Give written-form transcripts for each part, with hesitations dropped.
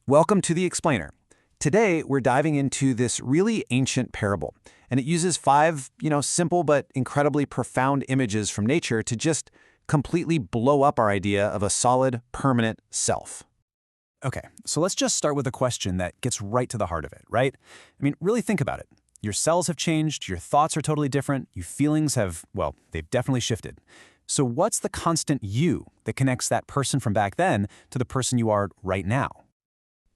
Welcome to the Explainer. Today, we're diving into this really ancient parable, and it uses five, simple but incredibly profound images from nature to just completely blow up our idea of a solid, permanent self. Okay, so let's just start with a question that gets right to the heart of it, right? I mean, really think about it. Your cells have changed, your thoughts are totally different, your feelings have, well, they've definitely shifted. So what's the constant you that connects that person from back then to the person you are right now?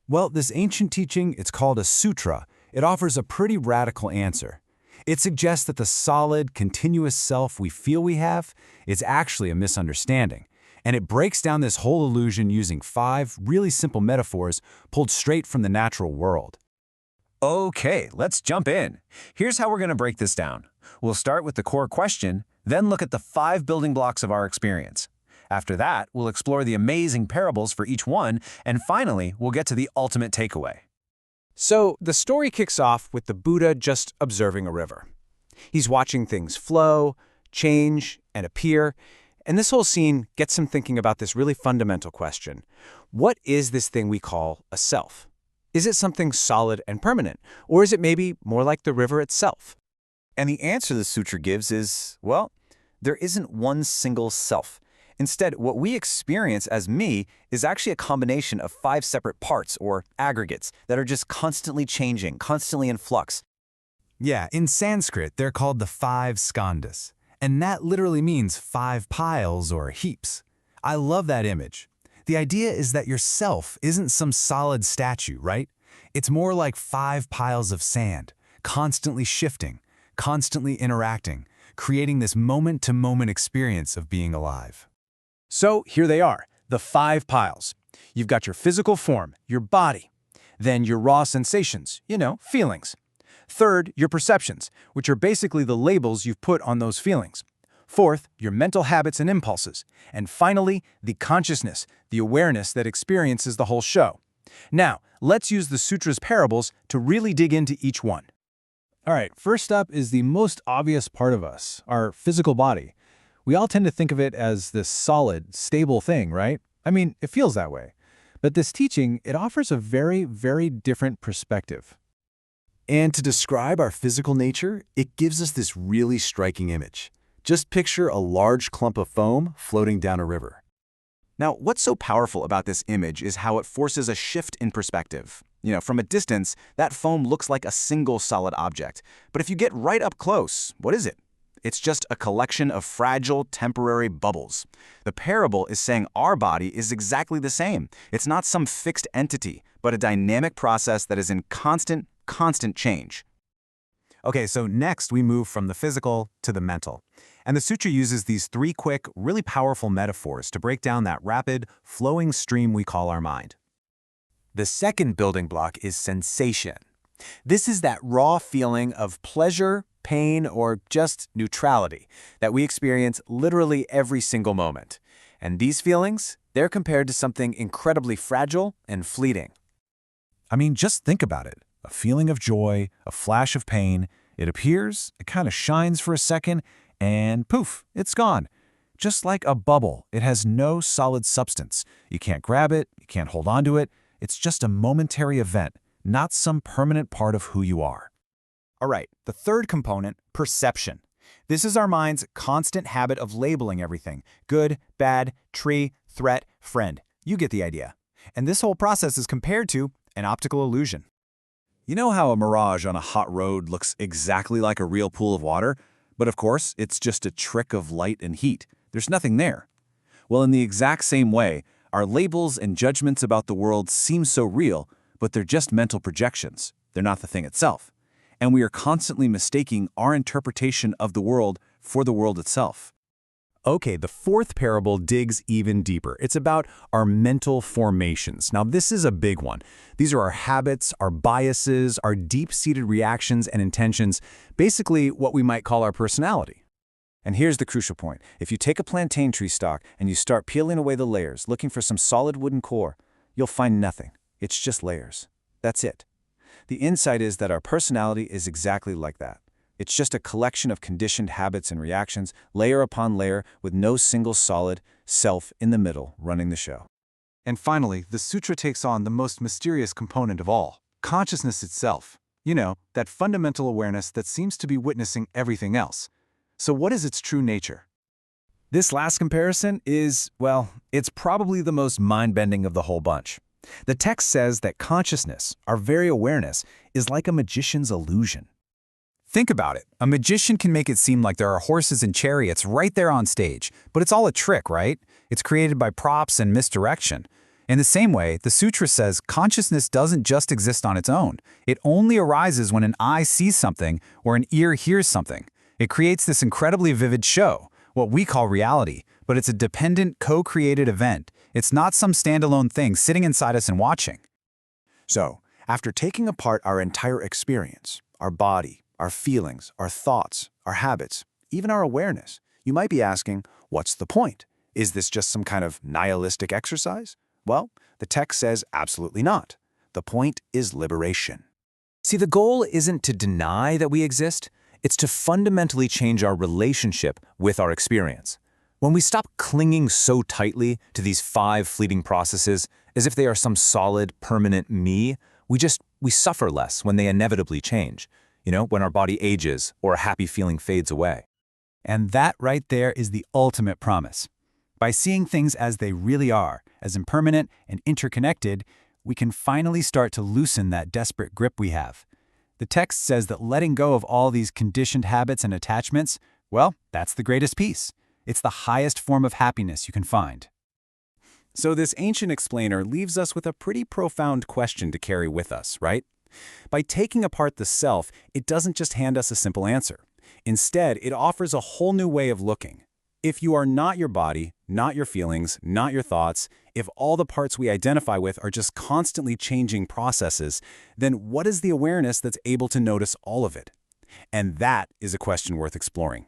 Well, this ancient teaching, it's called a sutra. It offers a pretty radical answer. It suggests that the solid, continuous self we feel we have is actually a misunderstanding. And it breaks down this whole illusion using five really simple metaphors pulled straight from the natural world. Okay, let's jump in. Here's how we're going to break this down. We'll start with the core question, then look at the five building blocks of our experience. After that, we'll explore the amazing parables for each one, and finally, we'll get to the ultimate takeaway. So the story kicks off with the Buddha just observing a river. He's watching things flow, change, and appear, and this whole scene gets him thinking about this really fundamental question. What is this thing we call a self? Is it something solid and permanent, or is it maybe more like the river itself? And the answer the sutra gives is, well, there isn't one single self. Instead, what we experience as me is actually a combination of five separate parts, or aggregates, that are just constantly changing, constantly in flux. Yeah, in Sanskrit, they're called the five skandhas. And that literally means five piles or heaps. I love that image. The idea is that your self isn't some solid statue, right? It's more like five piles of sand, constantly shifting, constantly interacting, creating this moment-to-moment experience of being alive. So here they are, the five piles. You've got your physical form, your body. Then your raw sensations, feelings. Third, your perceptions, which are basically the labels you've put on those feelings. Fourth, your mental habits and impulses. And finally, the consciousness, the awareness that experiences the whole show. Now, let's use the sutra's parables to really dig into each one. All right, first up is the most obvious part of us, our physical body. We all tend to think of it as this solid, stable thing, right? I mean, it feels that way. But this teaching, it offers a very, very different perspective. And to describe our physical nature, it gives us this really striking image. Just picture a large clump of foam floating down a river. Now, what's so powerful about this image is how it forces a shift in perspective. From a distance, that foam looks like a single solid object. But if you get right up close, what is it? It's just a collection of fragile, temporary bubbles. The parable is saying our body is exactly the same. It's not some fixed entity, but a dynamic process that is in constant change. Okay, so next we move from the physical to the mental. And the sutra uses these three quick, really powerful metaphors to break down that rapid, flowing stream we call our mind. The second building block is sensation. This is that raw feeling of pleasure, pain, or just neutrality that we experience literally every single moment. And these feelings, they're compared to something incredibly fragile and fleeting. I mean, just think about it. A feeling of joy, a flash of pain, it appears, it kind of shines for a second, and poof, it's gone. Just like a bubble, it has no solid substance. You can't grab it, you can't hold on to it. It's just a momentary event, not some permanent part of who you are. All right, the third component, perception. This is our mind's constant habit of labeling everything. Good, bad, tree, threat, friend. You get the idea. And this whole process is compared to an optical illusion. You know how a mirage on a hot road looks exactly like a real pool of water? But of course, it's just a trick of light and heat. There's nothing there. Well, in the exact same way, our labels and judgments about the world seem so real, but they're just mental projections. They're not the thing itself. And we are constantly mistaking our interpretation of the world for the world itself. Okay, the fourth parable digs even deeper. It's about our mental formations. Now, this is a big one. These are our habits, our biases, our deep-seated reactions and intentions, basically what we might call our personality. And here's the crucial point. If you take a plantain tree stalk and you start peeling away the layers, looking for some solid wooden core, you'll find nothing. It's just layers. That's it. The insight is that our personality is exactly like that. It's just a collection of conditioned habits and reactions, layer upon layer, with no single solid self in the middle running the show. And finally, the sutra takes on the most mysterious component of all, consciousness itself. You know, that fundamental awareness that seems to be witnessing everything else. So what is its true nature? This last comparison is, well, it's probably the most mind-bending of the whole bunch. The text says that consciousness, our very awareness, is like a magician's illusion. Think about it. A magician can make it seem like there are horses and chariots right there on stage, but it's all a trick, right? It's created by props and misdirection. In the same way, the sutra says consciousness doesn't just exist on its own. It only arises when an eye sees something or an ear hears something. It creates this incredibly vivid show, what we call reality, but it's a dependent, co-created event. It's not some standalone thing sitting inside us and watching. So, after taking apart our entire experience, our body, our feelings, our thoughts, our habits, even our awareness, you might be asking, what's the point? Is this just some kind of nihilistic exercise? Well, the text says absolutely not. The point is liberation. See, the goal isn't to deny that we exist. It's to fundamentally change our relationship with our experience. When we stop clinging so tightly to these 5 fleeting processes as if they are some solid, permanent me, we suffer less when they inevitably change. You know, when our body ages or a happy feeling fades away. And that right there is the ultimate promise. By seeing things as they really are, as impermanent and interconnected, we can finally start to loosen that desperate grip we have. The text says that letting go of all these conditioned habits and attachments, well, that's the greatest peace. It's the highest form of happiness you can find. So this ancient explainer leaves us with a pretty profound question to carry with us, right? By taking apart the self, it doesn't just hand us a simple answer. Instead, it offers a whole new way of looking. If you are not your body, not your feelings, not your thoughts, if all the parts we identify with are just constantly changing processes, then what is the awareness that's able to notice all of it? And that is a question worth exploring.